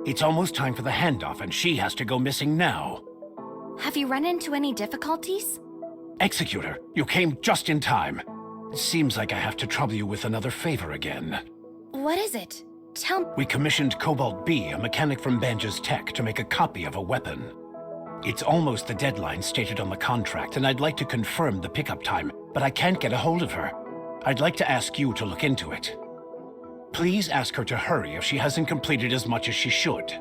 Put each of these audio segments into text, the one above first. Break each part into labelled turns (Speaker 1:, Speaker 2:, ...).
Speaker 1: It's almost time for the handoff, and she has to go missing now.
Speaker 2: Have you run into any difficulties?
Speaker 1: Executor, you came just in time. It seems like I have to trouble you with another favor again.
Speaker 2: What is it? Tell me.
Speaker 1: We commissioned Cobalt-B, a mechanic from Banja's Tech, to make a copy of a weapon. It's almost the deadline stated on the contract, and I'd like to confirm the pickup time, but I can't get a hold of her. I'd like to ask you to look into it. Please ask her to hurry if she hasn't completed as much as she should.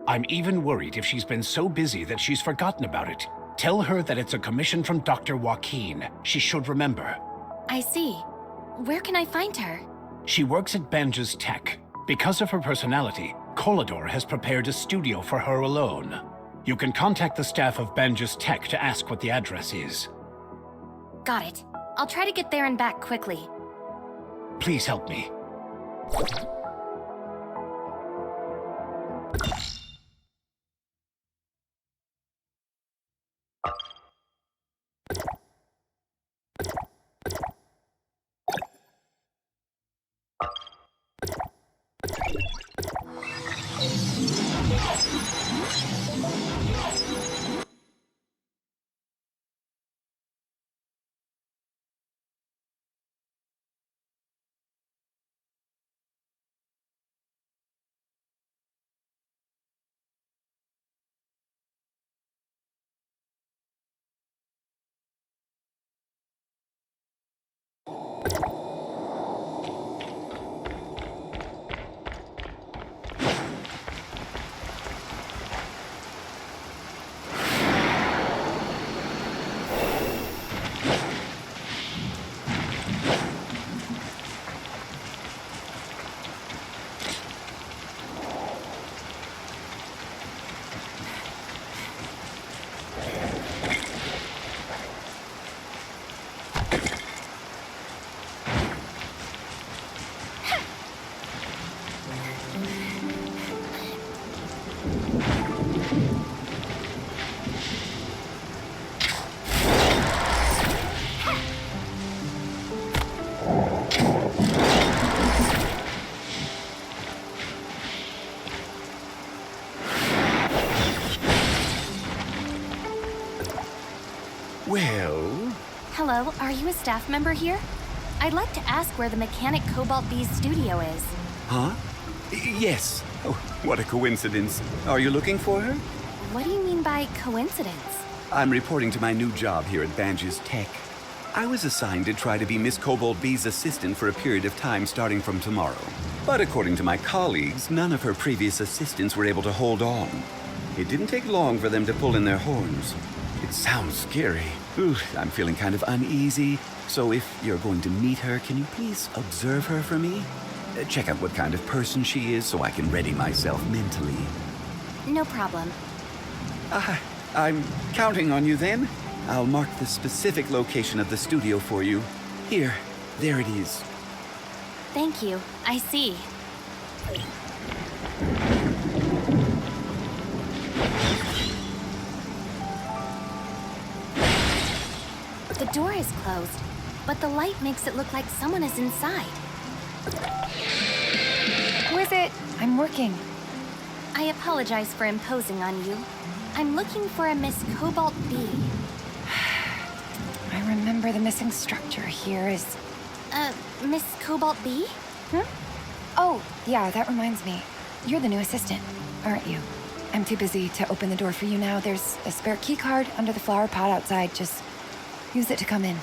Speaker 1: I'm even worried if she's been so busy that she's forgotten about it. Tell her that it's a commission from Dr. Joaquin. She should remember.
Speaker 2: I see. Where can I find her?
Speaker 1: She works at Banja's Tech. Because of her personality, Colador has prepared a studio for her alone. You can contact the staff of Banja's Tech to ask what the address is.
Speaker 2: Got it. I'll try to get there and back quickly.
Speaker 1: Please help me.
Speaker 3: Well?
Speaker 2: Hello, are you a staff member here? I'd like to ask where the mechanic Cobalt-B's studio is.
Speaker 3: Huh? Yes. Oh, what a coincidence. Are you looking for her?
Speaker 2: What do you mean by coincidence?
Speaker 3: I'm reporting to my new job here at Banja's Tech. I was assigned to try to be Miss Cobalt-B's assistant for a period of time starting from tomorrow. But according to my colleagues, none of her previous assistants were able to hold on. It didn't take long for them to pull in their horns. It sounds scary. Ooh, I'm feeling kind of uneasy. So if you're going to meet her, can you please observe her for me? Check out what kind of person she is so I can ready myself mentally.
Speaker 2: No problem.
Speaker 3: I'm counting on you then. I'll mark the specific location of the studio for you. Here, there it is.
Speaker 2: Thank you. I see. The door is closed, but the light makes it look like someone is inside.
Speaker 4: Who is it? I'm working.
Speaker 2: I apologize for imposing on you. I'm looking for a Miss Cobalt-B.
Speaker 4: I remember the missing structure here is...
Speaker 2: Miss Cobalt-B?
Speaker 4: Oh, yeah, that reminds me. You're the new assistant, aren't you? I'm too busy to open the door for you now. There's a spare key card under the flower pot outside. Just use it to come in.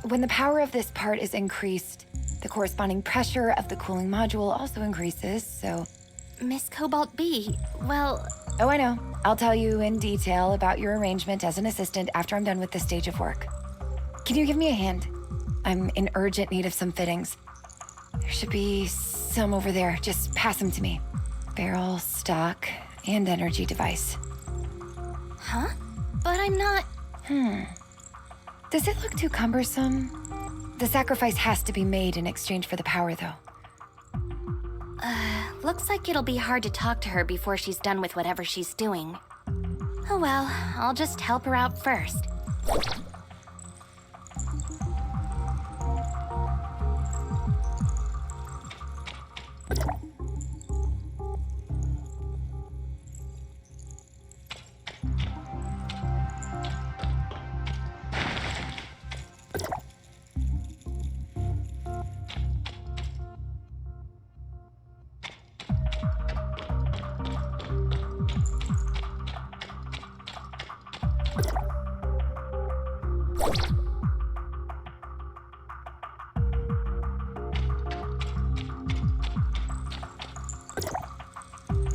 Speaker 4: When the power of this part is increased, the corresponding pressure of the cooling module also increases, so...
Speaker 2: Miss Cobalt-B, well...
Speaker 4: Oh, I know. I'll tell you in detail about your arrangement as an assistant after I'm done with this stage of work. Can you give me a hand? I'm in urgent need of some fittings. There should be some over there. Just pass them to me. Barrel, stock, and energy device.
Speaker 2: Huh? But I'm not...
Speaker 4: Does it look too cumbersome? The sacrifice has to be made in exchange for the power, though.
Speaker 2: Looks like it'll be hard to talk to her before she's done with whatever she's doing. Oh well, I'll just help her out first.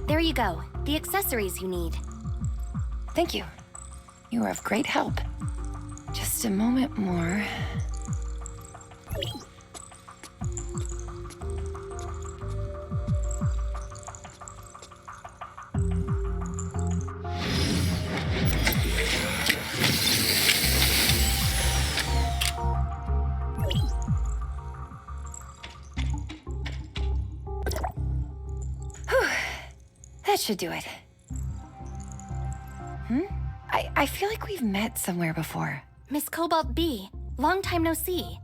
Speaker 2: There you go. The accessories you need.
Speaker 4: Thank you. You are of great help. Just a moment more. That should do it. I feel like we've met somewhere before.
Speaker 2: Miss Cobalt-B, long time no see.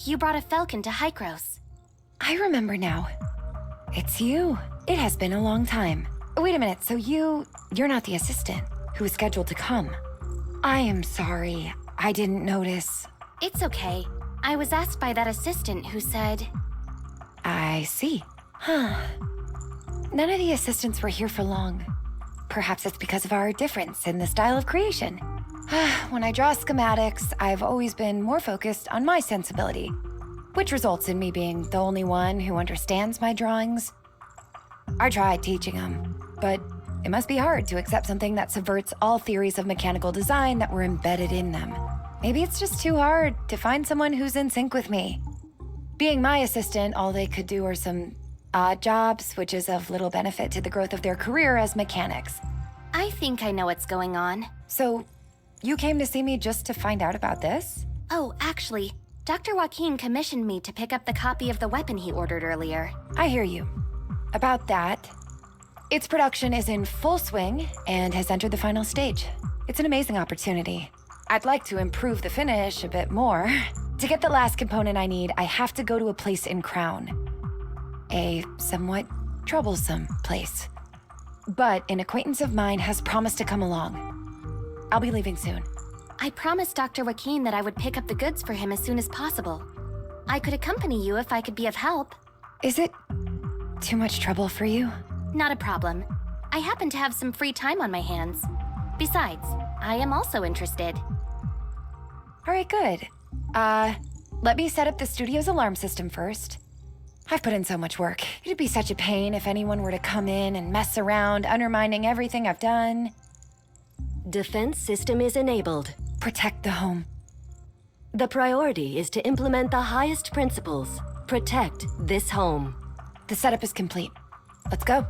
Speaker 2: You brought a falcon to Hykros.
Speaker 4: I remember now. It's you. It has been a long time. Wait a minute, so you're not the assistant who was scheduled to come. I am sorry. I didn't notice.
Speaker 2: It's okay. I was asked by that assistant who said...
Speaker 4: I see. Huh. None of the assistants were here for long. Perhaps it's because of our difference in the style of creation. When I draw schematics, I've always been more focused on my sensibility, which results in me being the only one who understands my drawings. I tried teaching them, but it must be hard to accept something that subverts all theories of mechanical design that were embedded in them. Maybe it's just too hard to find someone who's in sync with me. Being my assistant, all they could do are some odd jobs, which is of little benefit to the growth of their career as mechanics.
Speaker 2: I think I know what's going on.
Speaker 4: So, you came to see me just to find out about this?
Speaker 2: Oh, actually, Dr. Joaquin commissioned me to pick up the copy of the weapon he ordered earlier.
Speaker 4: I hear you. About that, its production is in full swing and has entered the final stage. It's an amazing opportunity. I'd like to improve the finish a bit more. To get the last component I need, I have to go to a place in Crown. A somewhat troublesome place. But an acquaintance of mine has promised to come along. I'll be leaving soon.
Speaker 2: I promised Dr. Joaquin that I would pick up the goods for him as soon as possible. I could accompany you if I could be of help.
Speaker 4: Is it too much trouble for you?
Speaker 2: Not a problem. I happen to have some free time on my hands. Besides, I am also interested.
Speaker 4: All right, good. Let me set up the studio's alarm system first. I've put in so much work. It'd be such a pain if anyone were to come in and mess around, undermining everything I've done.
Speaker 5: Defense system is enabled.
Speaker 4: Protect the home.
Speaker 5: The priority is to implement the highest principles. Protect this home.
Speaker 4: The setup is complete. Let's go.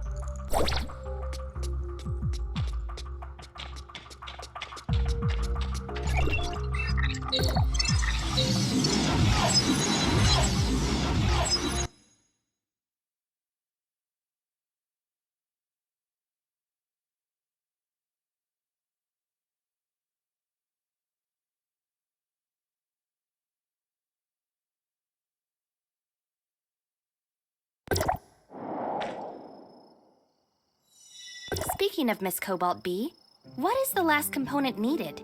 Speaker 2: Speaking of Miss Cobalt-B, what is the last component needed?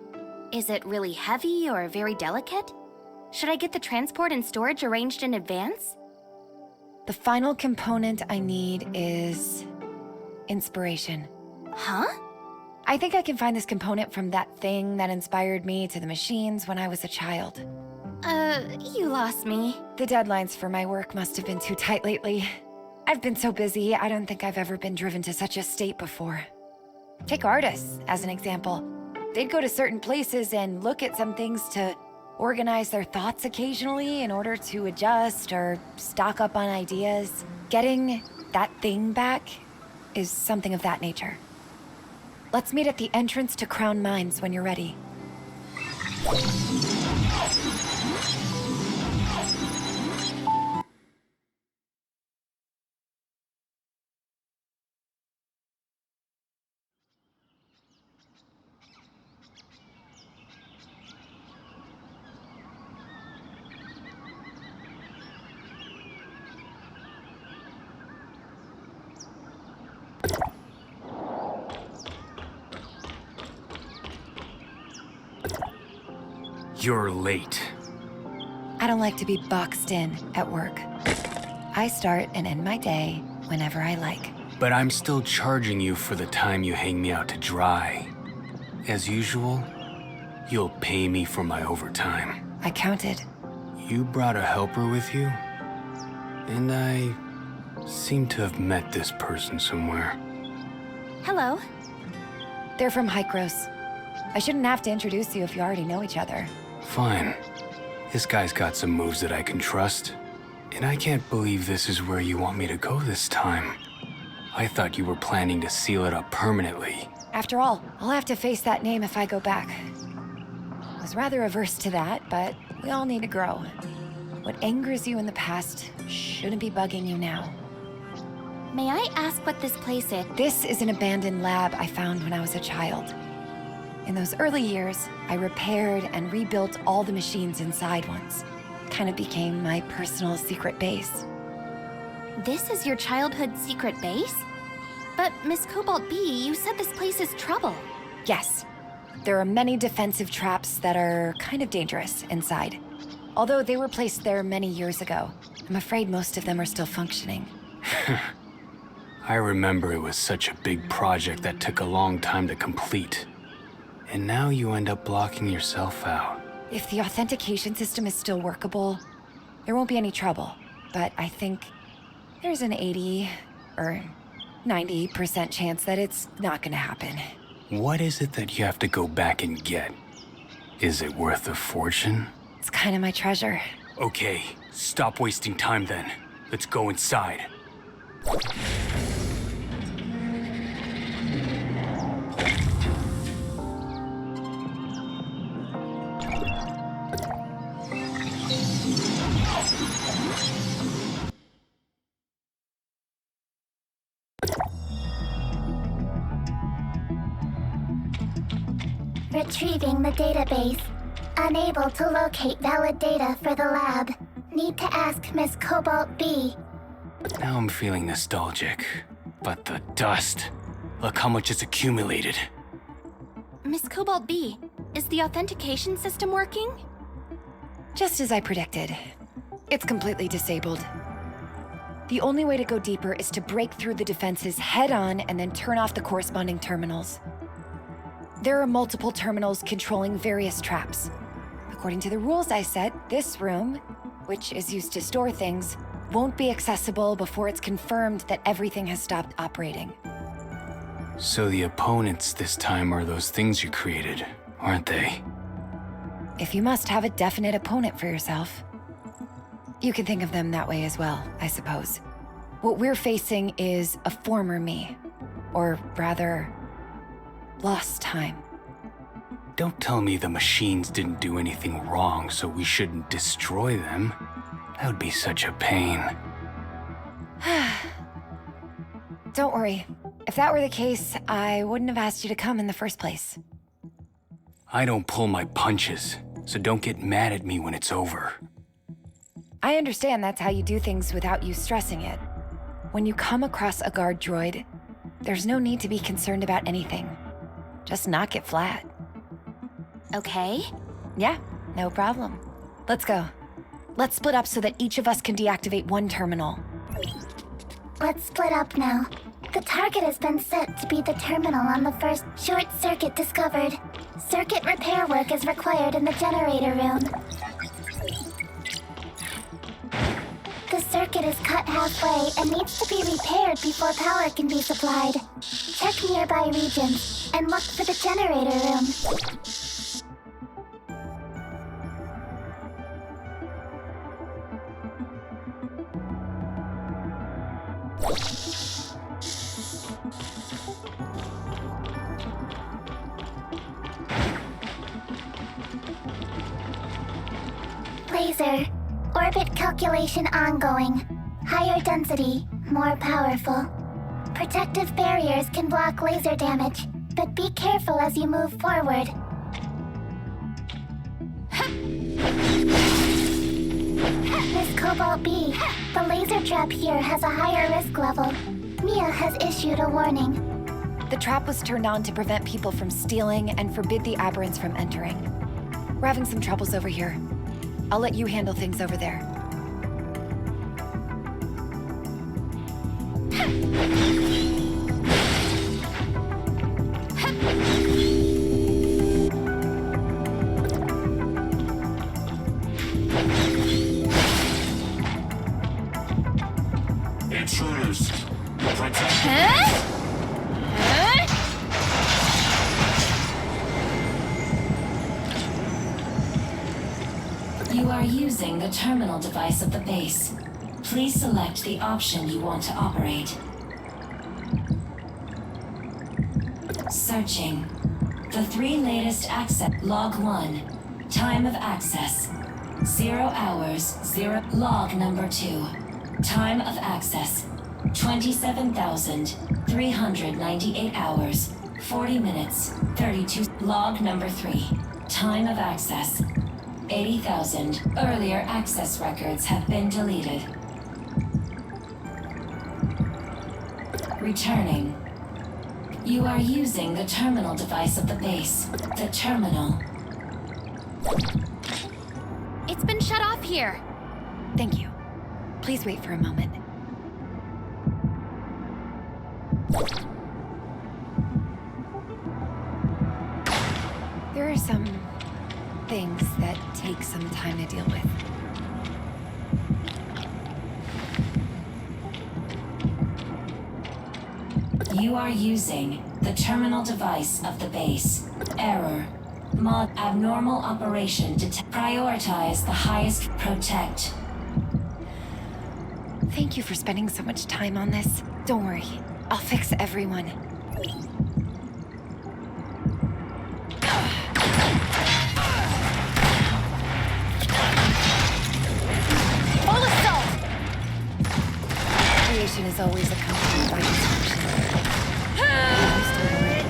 Speaker 2: Is it really heavy or very delicate? Should I get the transport and storage arranged in advance?
Speaker 4: The final component I need is inspiration.
Speaker 2: Huh?
Speaker 4: I think I can find this component from that thing that inspired me to the machines when I was a child.
Speaker 2: You lost me.
Speaker 4: The deadlines for my work must have been too tight lately. I've been so busy, I don't think I've ever been driven to such a state before. Take artists, as an example. They'd go to certain places and look at some things to organize their thoughts occasionally in order to adjust or stock up on ideas. Getting that thing back is something of that nature. Let's meet at the entrance to Crown Mines when you're ready.
Speaker 6: You're late.
Speaker 4: I don't like to be boxed in at work. I start and end my day whenever I like.
Speaker 6: But I'm still charging you for the time you hang me out to dry. As usual, you'll pay me for my overtime.
Speaker 4: I counted.
Speaker 6: You brought a helper with you? And I seem to have met this person somewhere.
Speaker 2: Hello.
Speaker 4: They're from Hykros. I shouldn't have to introduce you if you already know each other.
Speaker 6: Fine. This guy's got some moves that I can trust. And I can't believe this is where you want me to go this time. I thought you were planning to seal it up permanently.
Speaker 4: After all, I'll have to face that name if I go back. I was rather averse to that, but we all need to grow. What angers you in the past shouldn't be bugging you now.
Speaker 2: May I ask what this place is?
Speaker 4: This is an abandoned lab I found when I was a child. In those early years, I repaired and rebuilt all the machines inside once. Kind of became my personal secret base.
Speaker 2: This is your childhood secret base? But Miss Cobalt-B, you said this place is trouble.
Speaker 4: Yes. There are many defensive traps that are kind of dangerous inside. Although they were placed there many years ago, I'm afraid most of them are still functioning.
Speaker 6: I remember it was such a big project that took a long time to complete. And now you end up blocking yourself out.
Speaker 4: If the authentication system is still workable, there won't be any trouble. But I think there's an 80 or 90% chance that it's not gonna happen.
Speaker 6: What is it that you have to go back and get? Is it worth a fortune?
Speaker 4: It's kind of my treasure.
Speaker 6: Okay, stop wasting time then. Let's go inside.
Speaker 7: Retrieving the database. Unable to locate valid data for the lab. Need to ask Miss Cobalt-B.
Speaker 6: Now I'm feeling nostalgic. But the dust. Look how much it's accumulated.
Speaker 2: Miss Cobalt-B, is the authentication system working?
Speaker 4: Just as I predicted. It's completely disabled. The only way to go deeper is to break through the defenses head-on and then turn off the corresponding terminals. There are multiple terminals controlling various traps. According to the rules I set, this room, which is used to store things, won't be accessible before it's confirmed that everything has stopped operating.
Speaker 6: So the opponents this time are those things you created, aren't they?
Speaker 4: If you must have a definite opponent for yourself. You can think of them that way as well, I suppose. What we're facing is a former me. Or rather, lost time.
Speaker 6: Don't tell me the machines didn't do anything wrong, so we shouldn't destroy them. That would be such a pain.
Speaker 4: Don't worry. If that were the case, I wouldn't have asked you to come in the first place.
Speaker 6: I don't pull my punches, so don't get mad at me when it's over.
Speaker 4: I understand that's how you do things without you stressing it. When you come across a guard droid, there's no need to be concerned about anything. Just knock it flat.
Speaker 2: Okay.
Speaker 4: Yeah, no problem. Let's go. Let's split up so that each of us can deactivate one terminal.
Speaker 7: Let's split up now. The target has been set to be the terminal on the first short circuit discovered. Circuit repair work is required in the generator room. The circuit is cut halfway and needs to be repaired before power can be supplied. Check nearby regions and look for the generator room. Laser. Orbit calculation ongoing. Higher density, more powerful. Protective barriers can block laser damage, but be careful as you move forward. Miss Cobalt-B, the laser trap here has a higher risk level. Mia has issued a warning.
Speaker 4: The trap was turned on to prevent people from stealing and forbid the aberrants from entering. We're having some troubles over here. I'll let you handle things over there.
Speaker 8: Intruders, protect.
Speaker 9: You are using the terminal device of the base. Please select the option you want to operate. Searching. The 3 latest access. Log 1. Time of access. 0 hours, 0. Log number 2. Time of access. 27,398 hours, 40 minutes, 32. Log number 3. Time of access. 80,000. Earlier access records have been deleted. Returning. You are using the terminal device of the base. The terminal.
Speaker 2: It's been shut off here.
Speaker 4: Thank you. Please wait for a moment. There are some things that take some time to deal with.
Speaker 9: You are using the terminal device of the base. Error. Mod abnormal operation prioritize the highest protect.
Speaker 4: Thank you for spending so much time on this. Don't worry, I'll fix everyone.
Speaker 2: Full assault!
Speaker 4: Creation is always accompanied by destruction. Get used to it already.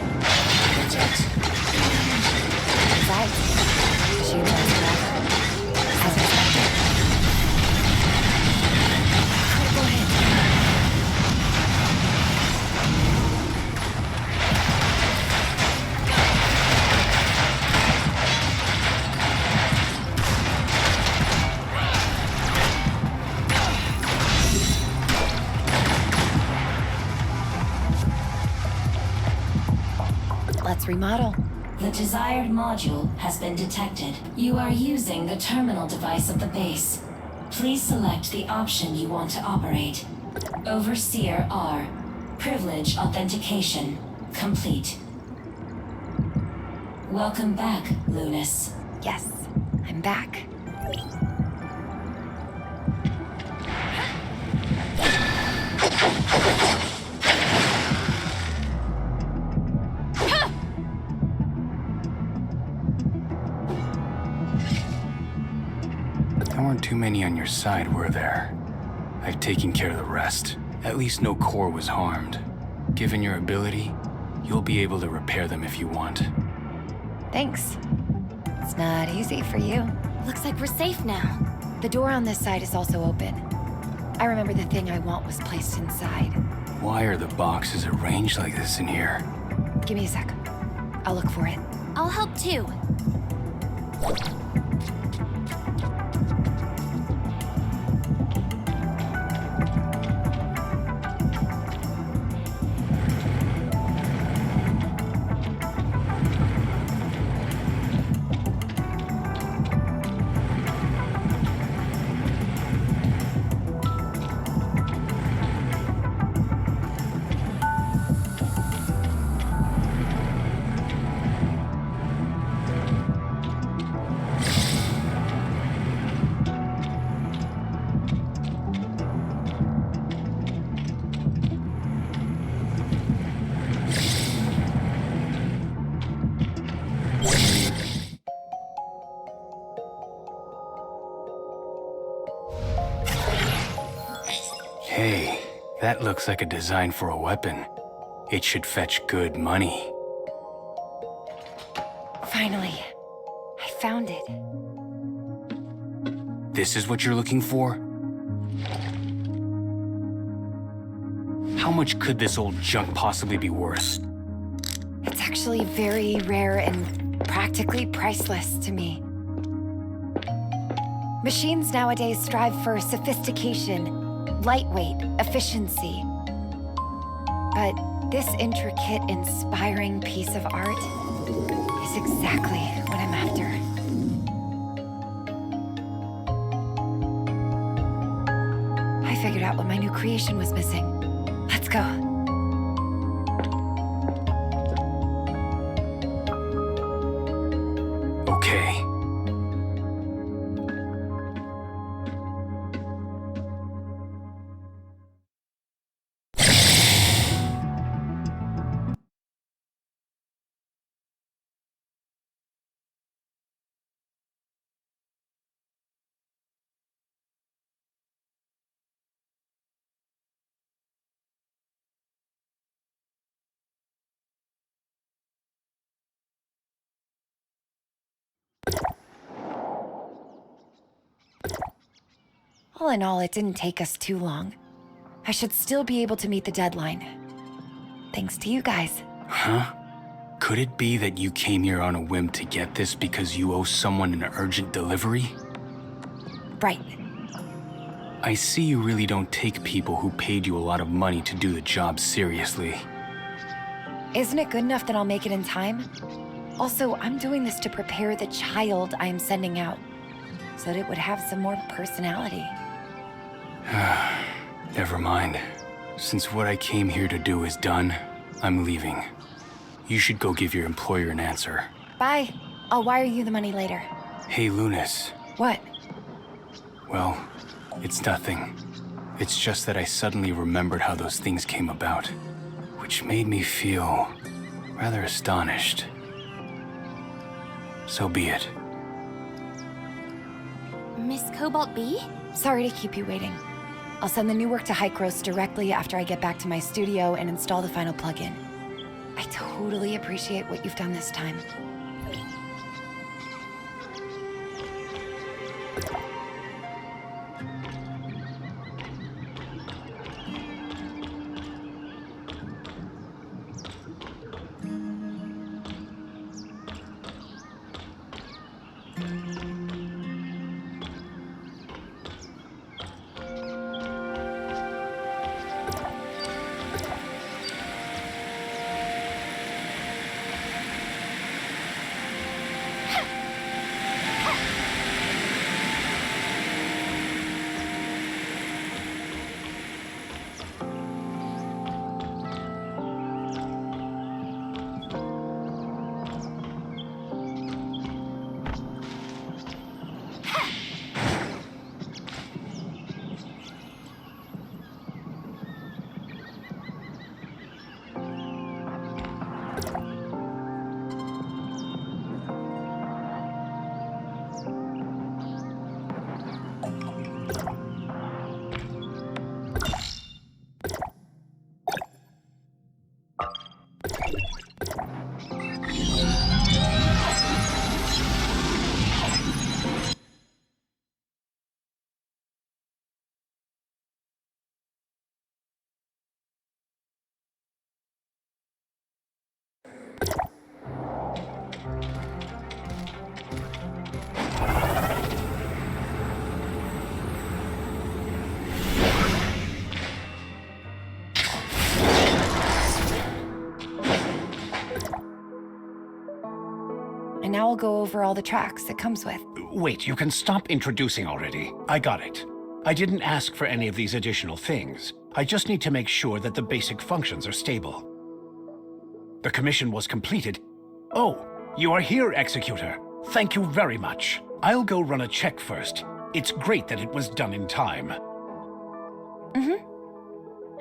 Speaker 4: Let's remodel.
Speaker 9: The desired module has been detected. You are using the terminal device of the base. Please select the option you want to operate. Overseer R. Privilege authentication complete. Welcome back, Lunas.
Speaker 4: Yes, I'm back.
Speaker 6: There weren't too many on your side, were there? I've taken care of the rest. At least no core was harmed. Given your ability, you'll be able to repair them if you want.
Speaker 4: Thanks. It's not easy for you.
Speaker 2: Looks like we're safe now.
Speaker 4: The door on this side is also open. I remember the thing I want was placed inside.
Speaker 6: Why are the boxes arranged like this in here?
Speaker 4: Give me a sec. I'll look for it.
Speaker 2: I'll help too.
Speaker 6: Hey, that looks like a design for a weapon. It should fetch good money.
Speaker 4: Finally, I found it.
Speaker 6: This is what you're looking for? How much could this old junk possibly be worth?
Speaker 4: It's actually very rare and practically priceless to me. Machines nowadays strive for sophistication, lightweight, efficiency. But this intricate, inspiring piece of art is exactly what I'm after. I figured out what my new creation was missing. Let's go.
Speaker 6: Okay.
Speaker 4: All in all, it didn't take us too long. I should still be able to meet the deadline. Thanks to you guys.
Speaker 6: Huh? Could it be that you came here on a whim to get this because you owe someone an urgent delivery?
Speaker 4: Right.
Speaker 6: I see you really don't take people who paid you a lot of money to do the job seriously.
Speaker 4: Isn't it good enough that I'll make it in time? Also, I'm doing this to prepare the child I am sending out, so that it would have some more personality.
Speaker 6: Never mind. Since what I came here to do is done, I'm leaving. You should go give your employer an answer.
Speaker 4: Bye. I'll wire you the money later.
Speaker 6: Hey, Lunas.
Speaker 4: What?
Speaker 6: Well, it's nothing. It's just that I suddenly remembered how those things came about, which made me feel rather astonished. So be it.
Speaker 2: Miss Cobalt-B?
Speaker 4: Sorry to keep you waiting. I'll send the new work to Hykros directly after I get back to my studio and install the final plugin. I totally appreciate what you've done this time. and now I'll go over all the tracks it comes with.
Speaker 1: Wait, you can stop introducing already. I got it. I didn't ask for any of these additional things. I just need to make sure that the basic functions are stable. The commission was completed. Oh, you are here, Executor. Thank you very much. I'll go run a check first. It's great that it was done in time.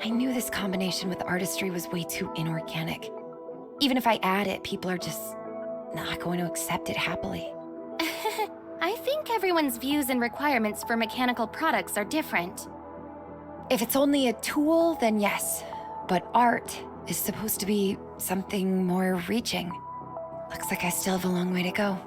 Speaker 4: I knew this combination with artistry was way too inorganic. Even if I add it, people are just not going to accept it happily.
Speaker 2: I think everyone's views and requirements for mechanical products are different.
Speaker 4: If it's only a tool, then yes. But art is supposed to be something more reaching. Looks like I still have a long way to go.